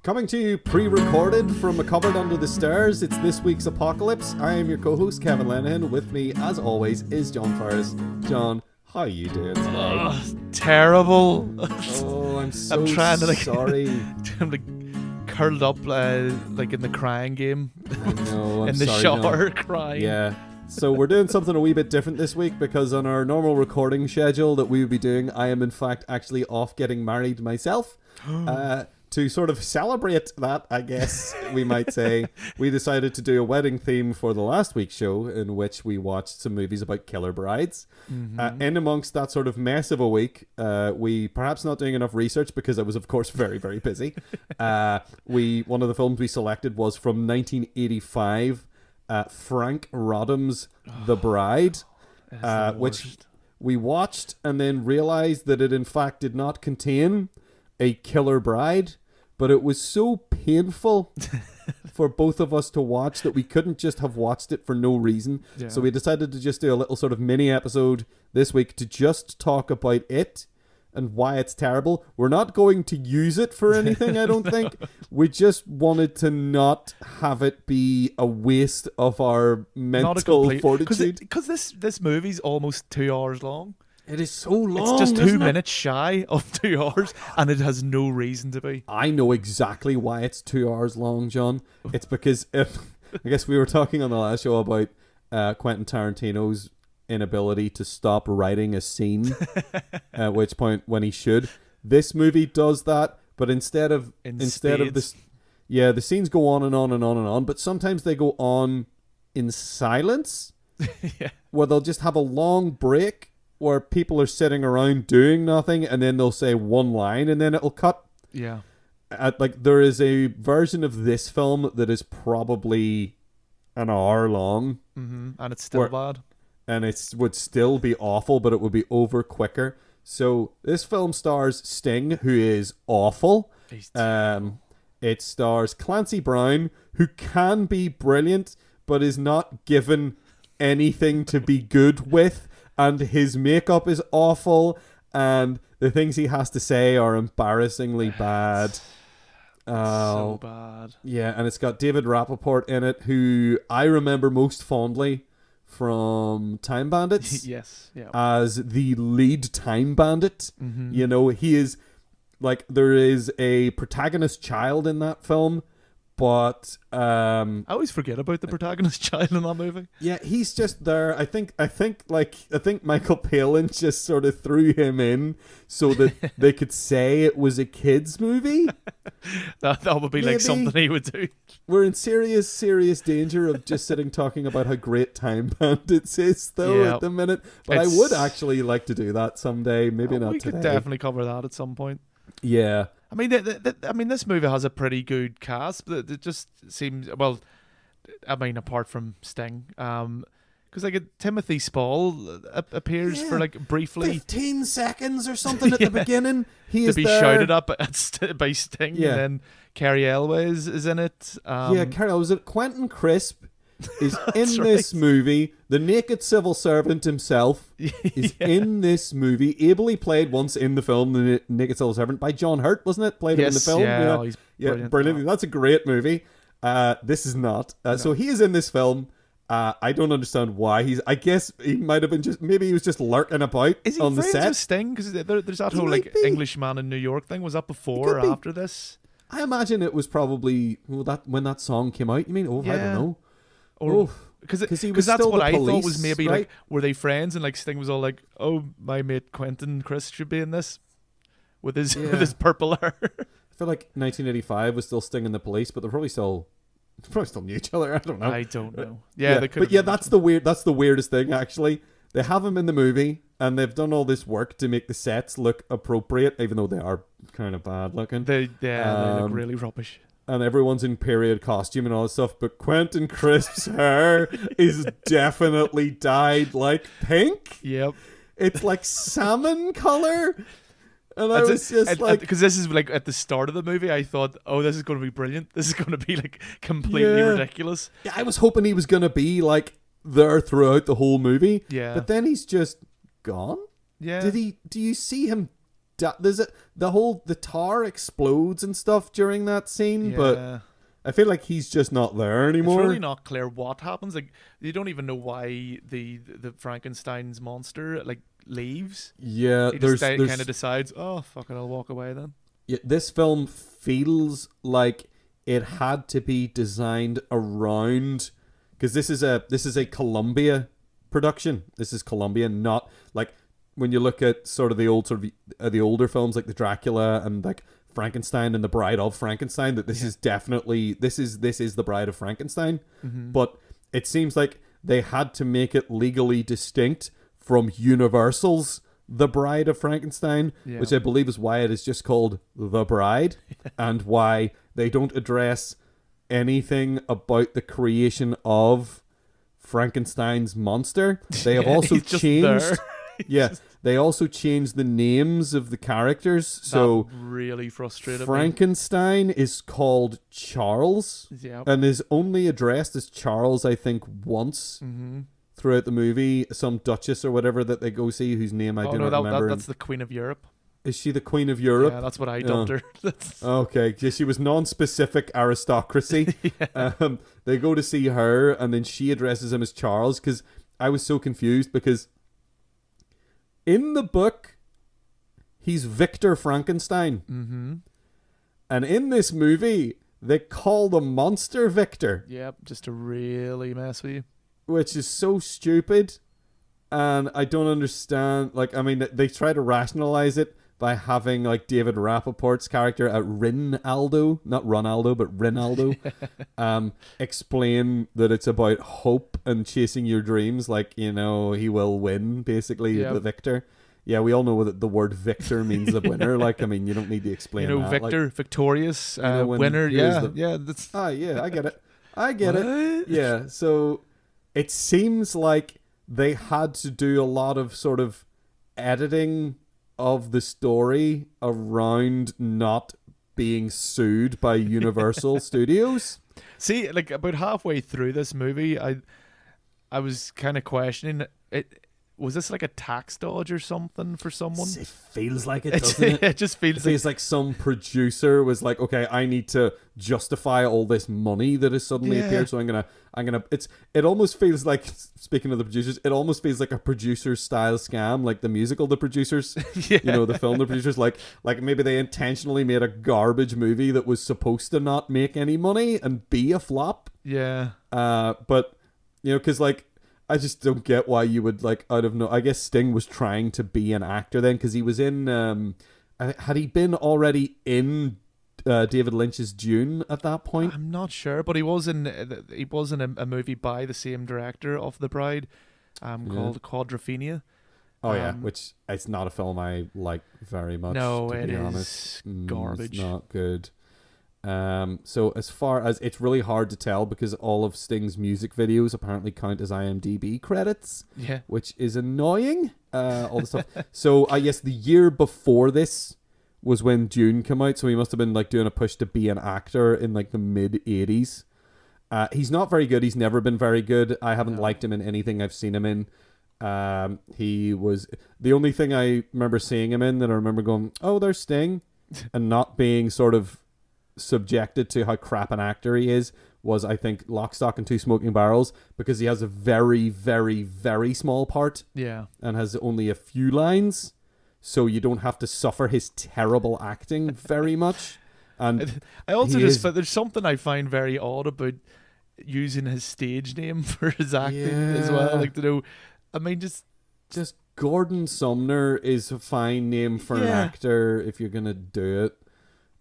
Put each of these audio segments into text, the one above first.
Coming to you pre-recorded from a cupboard under the stairs, it's this week's Apocalypse. I am your co-host, Kevin Lenihan. With me, as always, is John Ferris. John, how are you doing today? Terrible. Oh, I'm so I'm trying to, sorry. I'm curled up like in the crying game. I know, I'm in the sorry, shower John. crying. Yeah. So we're doing something a wee bit different this week because on our normal recording schedule that we would be doing, I am in fact actually off getting married myself. To sort of celebrate that, I guess we might say, we decided to do a wedding theme for the last week's show in which we watched some movies about killer brides. Mm-hmm. In amongst that sort of mess of a week, we perhaps not doing enough research because I was, of course, very, very busy. One of the films we selected was from 1985, Frank Rodham's The Bride, which we watched and then realized that it in fact did not contain a killer bride, but it was so painful for both of us to watch that we couldn't just have watched it for no reason. Yeah. So we decided to just do a little sort of mini episode this week to just talk about it and why it's terrible. We're not going to use it for anything, I don't think. We just wanted to not have it be a waste of our mental fortitude. Because this movie's almost 2 hours long. It is so long. It's just 2 minutes shy of 2 hours, and it has no reason to be. I know exactly why it's 2 hours long, John. It's because I guess we were talking on the last show about Quentin Tarantino's inability to stop writing a scene, at which point when he should. This movie does that, but instead of this, the scenes go on and on and on and on, but sometimes they go on in silence, where they'll just have a long break where people are sitting around doing nothing, and then they'll say one line, and then it'll cut. Yeah. There is a version of this film that is probably an hour long. Mm-hmm. And it's still bad. And it would still be awful, but it would be over quicker. So this film stars Sting, who is awful. It stars Clancy Brown, who can be brilliant, but is not given anything to be good with. And his makeup is awful, and the things he has to say are embarrassingly bad. So bad. Yeah, and it's got David Rappaport in it, who I remember most fondly from Time Bandits. Yes, yeah. As the lead Time Bandit. Mm-hmm. You know, he is, like, there is a protagonist child in that film. But I always forget about the protagonist child in that movie. Yeah, he's just there. I think Michael Palin just sort of threw him in so that they could say it was a kids movie. that would be maybe. Like something he would do. We're in serious danger of just sitting talking about how great Time Bandits is though at the minute. But I would actually like to do that someday. Maybe not today. We could definitely cover that at some point. Yeah. I mean, this movie has a pretty good cast, but it just seems, well, I mean, apart from Sting, because like Timothy Spall appears for like briefly 15 seconds or something at the beginning. He is to be shouted up by Sting, and then Carrie Elwes is in it. Carrie, was it Quentin Crisp? Is in this movie. The naked civil servant himself is in this movie, ably played once in the film, The Naked Civil Servant, by John Hurt, wasn't it? Played him in the film. Yeah, he's brilliant. That's a great movie. This is not. No. So he is in this film. I don't understand why I guess he might have been maybe he was just lurking about on the set. Is he friends with Sting? Because there's that whole like Englishman in New York thing. Was that before or after this? I imagine it was probably when that song came out. You mean? I don't know. Because that's what I thought was maybe right? Like, were they friends? And like Sting was all like, "Oh, my mate Quentin Chris should be in this with his purple hair." I feel like 1985 was still Sting and the Police, but they probably still knew each other. I don't know. I don't know. Yeah, they could. But that's the weirdest thing actually. They have him in the movie, and they've done all this work to make the sets look appropriate, even though they are kind of bad looking. They look really rubbish. And everyone's in period costume and all this stuff, but Quentin Crisp's hair is definitely dyed like pink. Yep. It's like salmon color. And I was just like... Because this is like at the start of the movie, I thought, oh, this is going to be brilliant. This is going to be like completely ridiculous. Yeah, I was hoping he was going to be like there throughout the whole movie. Yeah. But then he's just gone. Yeah. Do you see him the tower explodes and stuff during that scene, Yeah. but I feel like he's just not there anymore. It's really not clear what happens. Like, you don't even know why the Frankenstein's monster like leaves. Yeah, He there's just kind of decides, oh fuck it, I'll walk away then. yeah, this film feels like it had to be designed around, because this is a Columbia production. This is Columbia, not like when you look at sort of the older films like the Dracula and like Frankenstein and the Bride of Frankenstein, that this is definitely this is the Bride of Frankenstein. But it seems like they had to make it legally distinct from Universal's The Bride of Frankenstein, which I believe is why it is just called The Bride, and why they don't address anything about the creation of Frankenstein's monster. They have also changed they also changed the names of the characters. So that really frustrated Frankenstein is called Charles, and is only addressed as Charles, I think, once throughout the movie. Some duchess or whatever that they go see, whose name I do not remember. That's the Queen of Europe. Is she the Queen of Europe? Yeah, that's what I dubbed her. Okay, yeah, she was non-specific aristocracy. They go to see her, and then she addresses him as Charles, because I was so confused, because in the book, he's Victor Frankenstein. And in this movie, they call the monster Victor. Yep, just to really mess with you. Which is so stupid. And I don't understand. Like, I mean, they try to rationalize it by having, like, David Rappaport's character at Rinaldo, not Ronaldo, but Rinaldo, explain that it's about hope and chasing your dreams. Like, you know, he will win, basically, the victor. Yeah, we all know that the word victor means the winner. Like, I mean, you don't need to explain that. Victor, like, victorious, winner. Yeah, that's... I get it. I get it. Yeah, so it seems like they had to do a lot of sort of editing of the story around not being sued by Universal Studios. See, like about halfway through this movie, I was kind of questioning it. Was this like a tax dodge or something for someone? It feels like it, doesn't it? It just feels like some producer was like, okay, I need to justify all this money that has suddenly appeared, so I'm gonna. It almost feels like, speaking of the producers, it almost feels like a producer style scam, like the musical The Producers. You know, the film The Producers. Like maybe they intentionally made a garbage movie that was supposed to not make any money and be a flop. Yeah. But you know, because like, I just don't get why you would, like, out of no... I guess Sting was trying to be an actor then, because he was in... had he been already in David Lynch's Dune at that point? I'm not sure, but he was in a movie by the same director of The Bride, called Quadrophenia. Oh, yeah, which it's not a film I like very much, no, to it be is honest. garbage. It's not good. So as far as, it's really hard to tell because all of Sting's music videos apparently count as IMDb credits, which is annoying. All the stuff. So I guess the year before this was when Dune came out, so he must have been like doing a push to be an actor in like the mid 80s. He's not very good. He's never been very good. I haven't liked him in anything I've seen him in. He was the only thing I remember seeing him in that I remember going, oh, there's Sting, and not being sort of subjected to how crap an actor he is, was I think Lock, Stock and Two Smoking Barrels, because he has a very, very, very small part and has only a few lines, so you don't have to suffer his terrible acting very much. And I also there's something I find very odd about using his stage name for his acting as well. Like, to know, I mean, just Gordon Sumner is a fine name for an actor if you're gonna do it.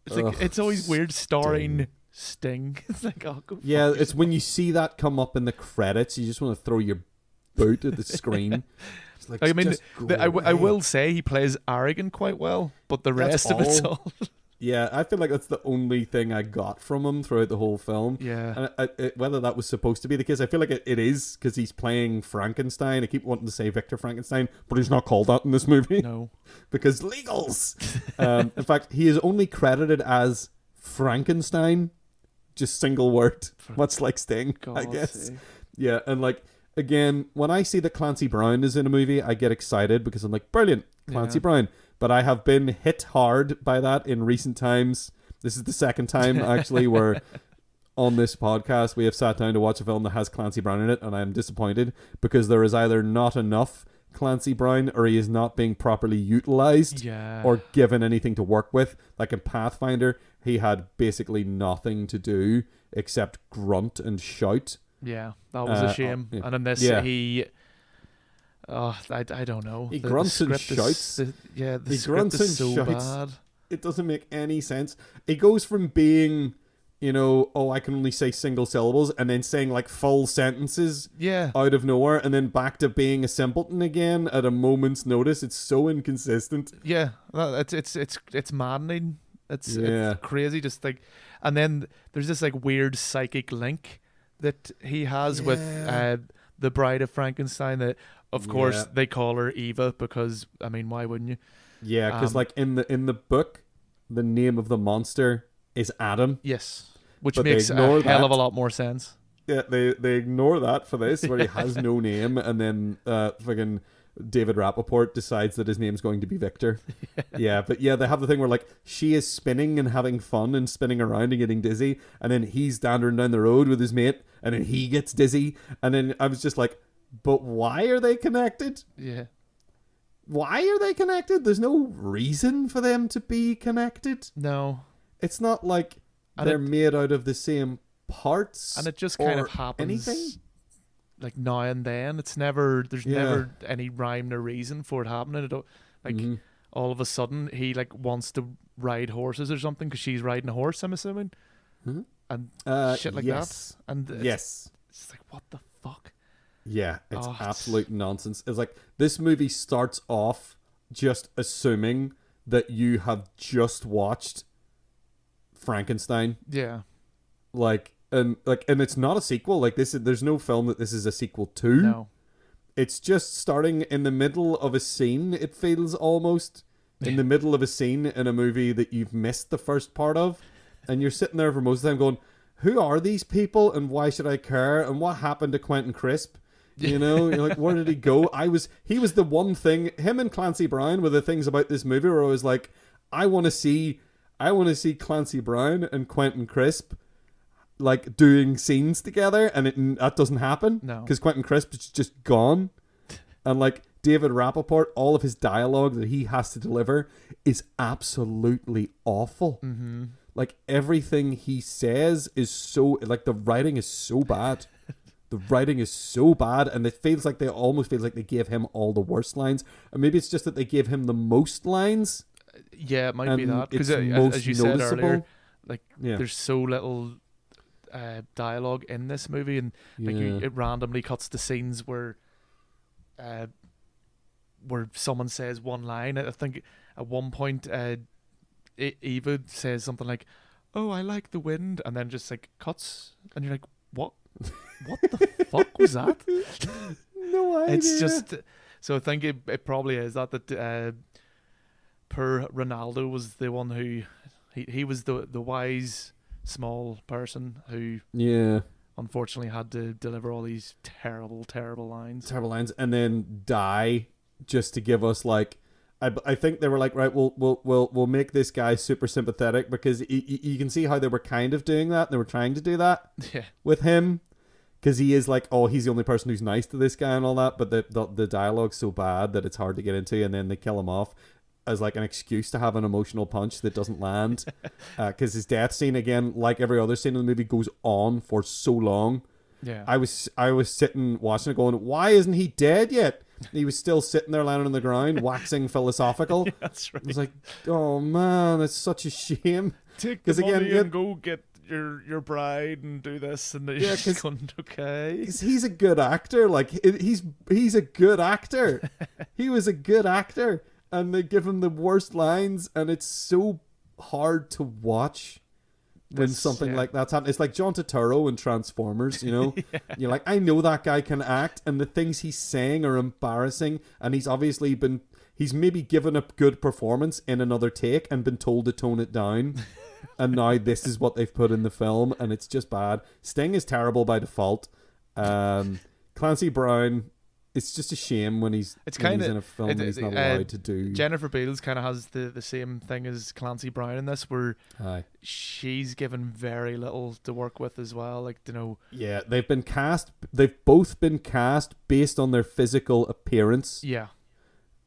It's like, it's always weird starring Sting. It's like, oh, go it's when you see that come up in the credits, you just want to throw your boot at the screen. It's like, I mean, I will say he plays arrogant quite well, but the rest of it's all... Yeah, I feel like that's the only thing I got from him throughout the whole film. Yeah. And whether that was supposed to be the case, I feel like it is, because he's playing Frankenstein. I keep wanting to say Victor Frankenstein, but he's not called that in this movie. No. Because legals! In fact, he is only credited as Frankenstein, just single word, much like Sting, I guess. Yeah, and like, again, when I see that Clancy Brown is in a movie, I get excited because I'm like, brilliant, Clancy Brown. but I have been hit hard by that in recent times. This is the second time, actually, where on this podcast we have sat down to watch a film that has Clancy Brown in it, and I am disappointed because there is either not enough Clancy Brown or he is not being properly utilized or given anything to work with. Like in Pathfinder, he had basically nothing to do except grunt and shout. Yeah, that was a shame. Yeah. And in this, he... I don't know. He grunts and shouts. The script is so bad. It doesn't make any sense. It goes from being, I can only say single syllables, and then saying like full sentences out of nowhere, and then back to being a simpleton again at a moment's notice. It's so inconsistent. Yeah, it's maddening. It's crazy. Just like, and then there's this like weird psychic link that he has with the Bride of Frankenstein. That of course they call her Eva because why wouldn't you? Yeah, because like in the book, the name of the monster is Adam. Yes, which makes a hell of a lot more sense. Yeah, they ignore that for this, where he has no name, and then fucking David Rappaport decides that his name's going to be Victor. But they have the thing where like she is spinning and having fun and spinning around and getting dizzy, and then he's dandering down the road with his mate, and then he gets dizzy, and then I was just like, but why are they connected? Yeah. Why are they connected? There's no reason for them to be connected. No. It's not like they're made out of the same parts. And it just kind of happens. Anything? Like now and then. There's never any rhyme or reason for it happening. All of a sudden he like wants to ride horses or something because she's riding a horse, I'm assuming. Mm-hmm. And shit like that. And it's like, what the fuck? Yeah, it's absolute nonsense. It's like this movie starts off just assuming that you have just watched Frankenstein. Yeah. And it's not a sequel. Like there's no film that this is a sequel to. No. It's just starting in the middle of a scene, it feels almost. In the middle of a scene in a movie that you've missed the first part of. And you're sitting there for most of the time going, who are these people and why should I care? And what happened to Quentin Crisp? You're like, where did he go? He was the one thing, him and Clancy Brown were the things about this movie where I was like, I want to see Clancy Brown and Quentin Crisp like doing scenes together, and that doesn't happen. No. Because Quentin Crisp is just gone. And like David Rappaport, all of his dialogue that he has to deliver is absolutely awful. Mm-hmm. Like everything he says is so, like the writing is so bad. The writing is so bad, and it almost feels like they gave him all the worst lines. Or maybe it's just that they gave him the most lines. Yeah, it might be that. Because as you said earlier, there's so little dialogue in this movie, and it randomly cuts to scenes where someone says one line. I think at one point Eva says something like, "Oh, I like the wind," and then just like cuts, and you're like, "What? What the fuck was that?" No idea. It's just so I think it probably is that poor Ronaldo was the one who he was the wise small person who unfortunately had to deliver all these terrible lines, and then die just to give us like. I think they were like, right, we'll make this guy super sympathetic because you can see how they were kind of doing that. They were trying to do that with him because he is like, oh, he's the only person who's nice to this guy and all that. But the dialogue's so bad that it's hard to get into, and then they kill him off as like an excuse to have an emotional punch that doesn't land because his death scene, again, like every other scene in the movie, goes on for so long. Yeah, I was sitting watching it going, why isn't he dead yet? He was still sitting there lying on the ground, waxing philosophical. Yeah, that's right. I was like, oh man, that's such a shame. Take the money and go get your bride and do this, and just going, okay. Because he's a good actor. Like he's a good actor. He was a good actor, and they give him the worst lines, and it's so hard to watch. When something like that's happening. It's like John Turturro in Transformers, You're like, I know that guy can act, and the things he's saying are embarrassing, and he's maybe given a good performance in another take and been told to tone it down. And now this is what they've put in the film, and it's just bad. Sting is terrible by default. Clancy Brown it's just a shame when he's It's when kind he's of in a film and he's not allowed to do. Jennifer Beals kind of has the same thing as Clancy Brown in this, where Aye. she's given very little to work with as well. Like, you know, Yeah, they've both been cast based on their physical appearance. yeah,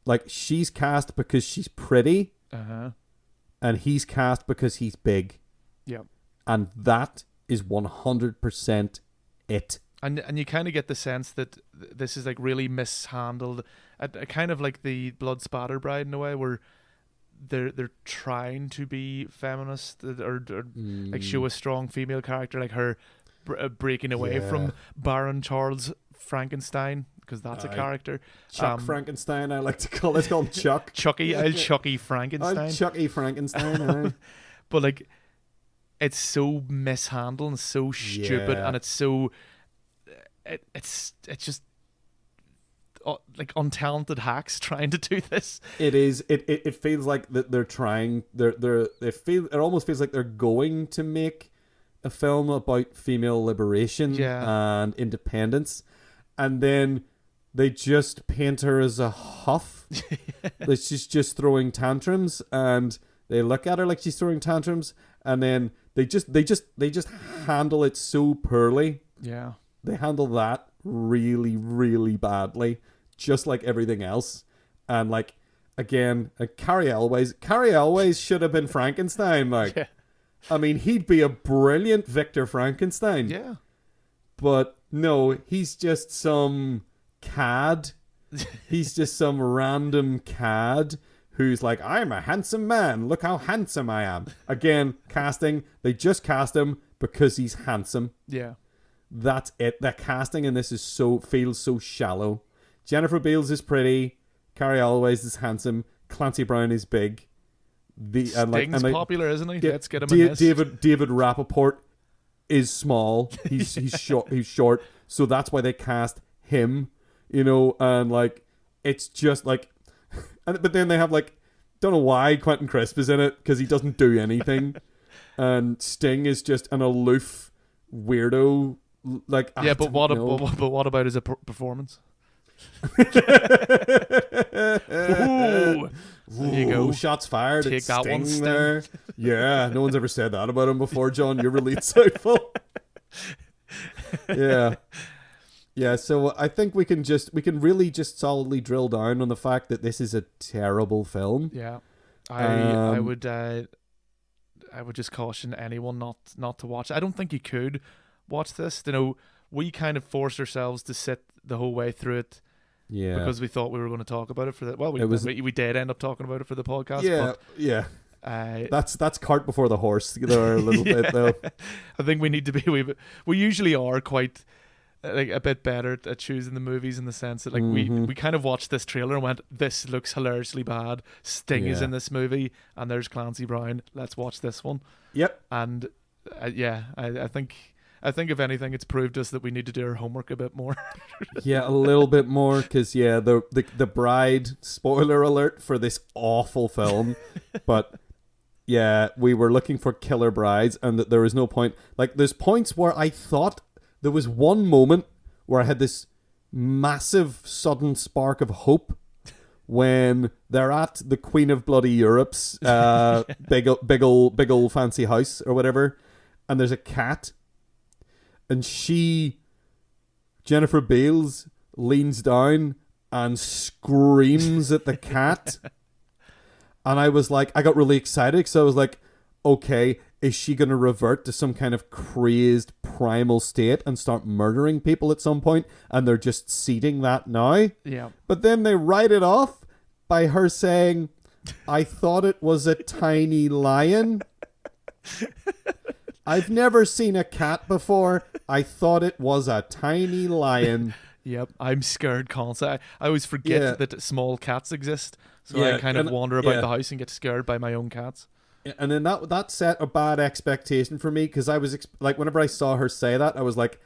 Like, she's cast because she's pretty, and he's cast because he's big. yeah, And that is 100% it. and you kind of get the sense that this is like really mishandled, kind of like the Blood Spatter Bride in a way, where they're trying to be feminist or like show a strong female character, like her breaking away from Baron Charles Frankenstein, because that's a character. Chuck Frankenstein, I like to call it. Called Chuck. Chucky, I'll Chucky Frankenstein. I'll Chucky Frankenstein. But like, it's so mishandled and so stupid, and it's so it's just like untalented hacks trying to do this. It is. It feels like that they're trying. It almost feels like they're going to make a film about female liberation and independence, and then they just paint her as a huff. That she's just throwing tantrums, and they look at her like she's throwing tantrums, and then they just handle it so poorly. Yeah. They handle that really, really badly, just like everything else. And like, again, Carrie Elways should have been Frankenstein. Like, Yeah. I mean, he'd be a brilliant Victor Frankenstein. Yeah. But no, he's just some cad. He's just some random cad who's like, I'm a handsome man. Look how handsome I am. Again, casting. They just cast him because he's handsome. Yeah. That's it. The casting in this feels so shallow. Jennifer Beals is pretty. Carrie Elways is handsome. Clancy Brown is big. Sting's popular, isn't he? Let's get him in this. David Rappaport is small. He's short. He's short. So that's why they cast him. You know, and like, it's just like, but then they have like, don't know why Quentin Crisp is in it, because he doesn't do anything, and Sting is just an aloof weirdo. Like, yeah, but what about his performance? Ooh. There you go. Shots fired. Take that one, Sting. There. Yeah, no one's ever said that about him before, John. You're really insightful. Yeah. Yeah, so I think we can really just solidly drill down on the fact that this is a terrible film. Yeah. I would just caution anyone not to watch. I don't think you could watch this. You know, we kind of forced ourselves to sit the whole way through it. Yeah. Because we thought we were going to talk about it for the we did end up talking about it for the podcast. Yeah. But, yeah. That's cart before the horse there a little bit though. I think we need to be we usually are quite like a bit better at choosing the movies, in the sense that like we kind of watched this trailer and went, this looks hilariously bad. Sting is in this movie, and there's Clancy Brown. Let's watch this one. Yep. And I think if anything, it's proved to us that we need to do our homework a bit more. Yeah, a little bit more, because the Bride, spoiler alert for this awful film, but yeah, we were looking for killer brides, and that there was no point. Like, there's points where I thought there was one moment where I had this massive sudden spark of hope when they're at the Queen of Bloody Europe's big old fancy house or whatever, and there's a cat, and Jennifer Beals leans down and screams at the cat. And I was like, I got really excited, because I was like, okay, is she going to revert to some kind of crazed primal state and start murdering people at some point? And they're just seeding that now. Yeah. But then they write it off by her saying, I thought it was a tiny lion. I've never seen a cat before. I thought it was a tiny lion. Yep, I'm scared constantly. I always forget that small cats exist. So I kind of wander about the house and get scared by my own cats. And then that set a bad expectation for me, because I was like, whenever I saw her say that, I was like,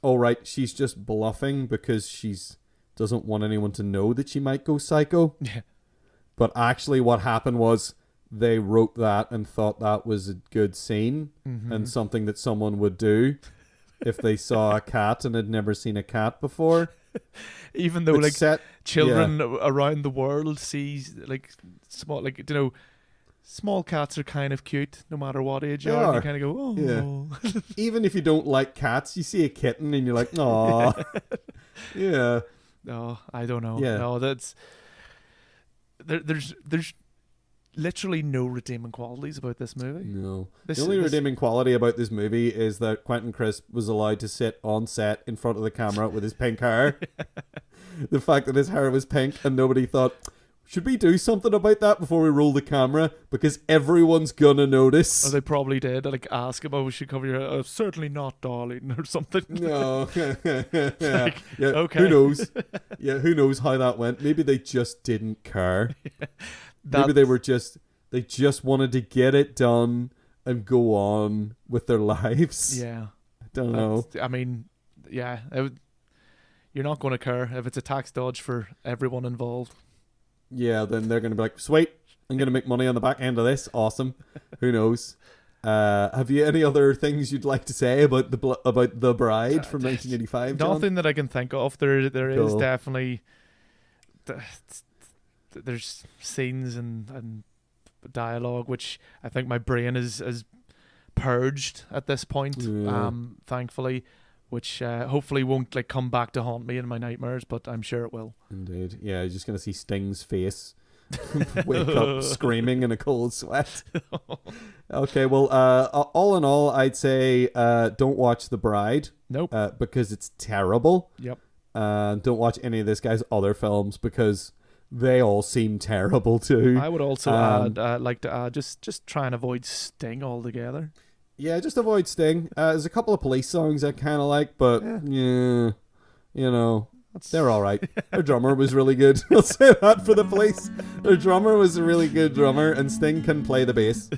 oh right, she's just bluffing because she's doesn't want anyone to know that she might go psycho. Yeah. But actually what happened was they wrote that and thought that was a good scene and something that someone would do if they saw a cat and had never seen a cat before. Even though It's like set, children around the world see like small, like, you know, small cats are kind of cute no matter what age you They are. And are. you kind of go, oh. Yeah. Even if you don't like cats, you see a kitten and you're like, aw. Yeah. No, I don't know. Yeah. No, that's there's literally no redeeming qualities about this movie. No. This- the only this- redeeming quality about this movie is that Quentin Crisp was allowed to sit on set in front of the camera with his pink hair. The fact that his hair was pink and nobody thought, should we do something about that before we roll the camera? Because everyone's gonna notice. Oh, they probably did. Like, ask him, oh, we should cover your hair. Certainly not, darling, or something. No. yeah. Like, Yeah. okay. Who knows? Yeah, who knows how that went? Maybe they just didn't care. Maybe they just wanted to get it done and go on with their lives. Yeah. I don't know. I mean, yeah. You're not going to care if it's a tax dodge for everyone involved. Yeah, then they're going to be like, sweet, I'm going to make money on the back end of this. Awesome. Who knows? Have you any other things you'd like to say about the Bride from 1985, John? Nothing that I can think of. There is Cool. definitely... There's scenes and dialogue which I think my brain is purged at this point, Yeah. thankfully, which hopefully won't like come back to haunt me in my nightmares, but I'm sure it will. Indeed. Yeah, you're just going to see Sting's face wake up screaming in a cold sweat. Okay, well, all in all, I'd say don't watch The Bride. Nope. Because it's terrible. Yep. Don't watch any of this guy's other films because they all seem terrible too. I would also add, just try and avoid Sting altogether. Yeah, just avoid Sting. There's a couple of Police songs I kind of like, but yeah, you know, they're all right. Their drummer was really good. I'll say that for the Police. Their drummer was a really good drummer, and Sting can play the bass.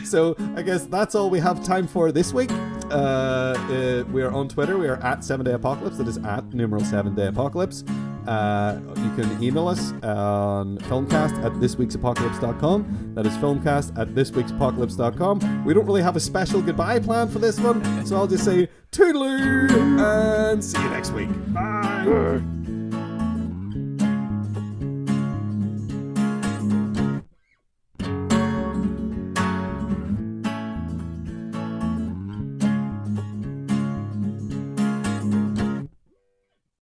So I guess that's all we have time for this week. We are on Twitter. We are at 7 Day Apocalypse. That is at numeral 7 Day Apocalypse. You can email us on filmcast@thisweeksapocalypse.com. That is filmcast@thisweeksapocalypse.com. We don't really have a special goodbye plan for this one, so I'll just say toodaloo and see you next week. Bye.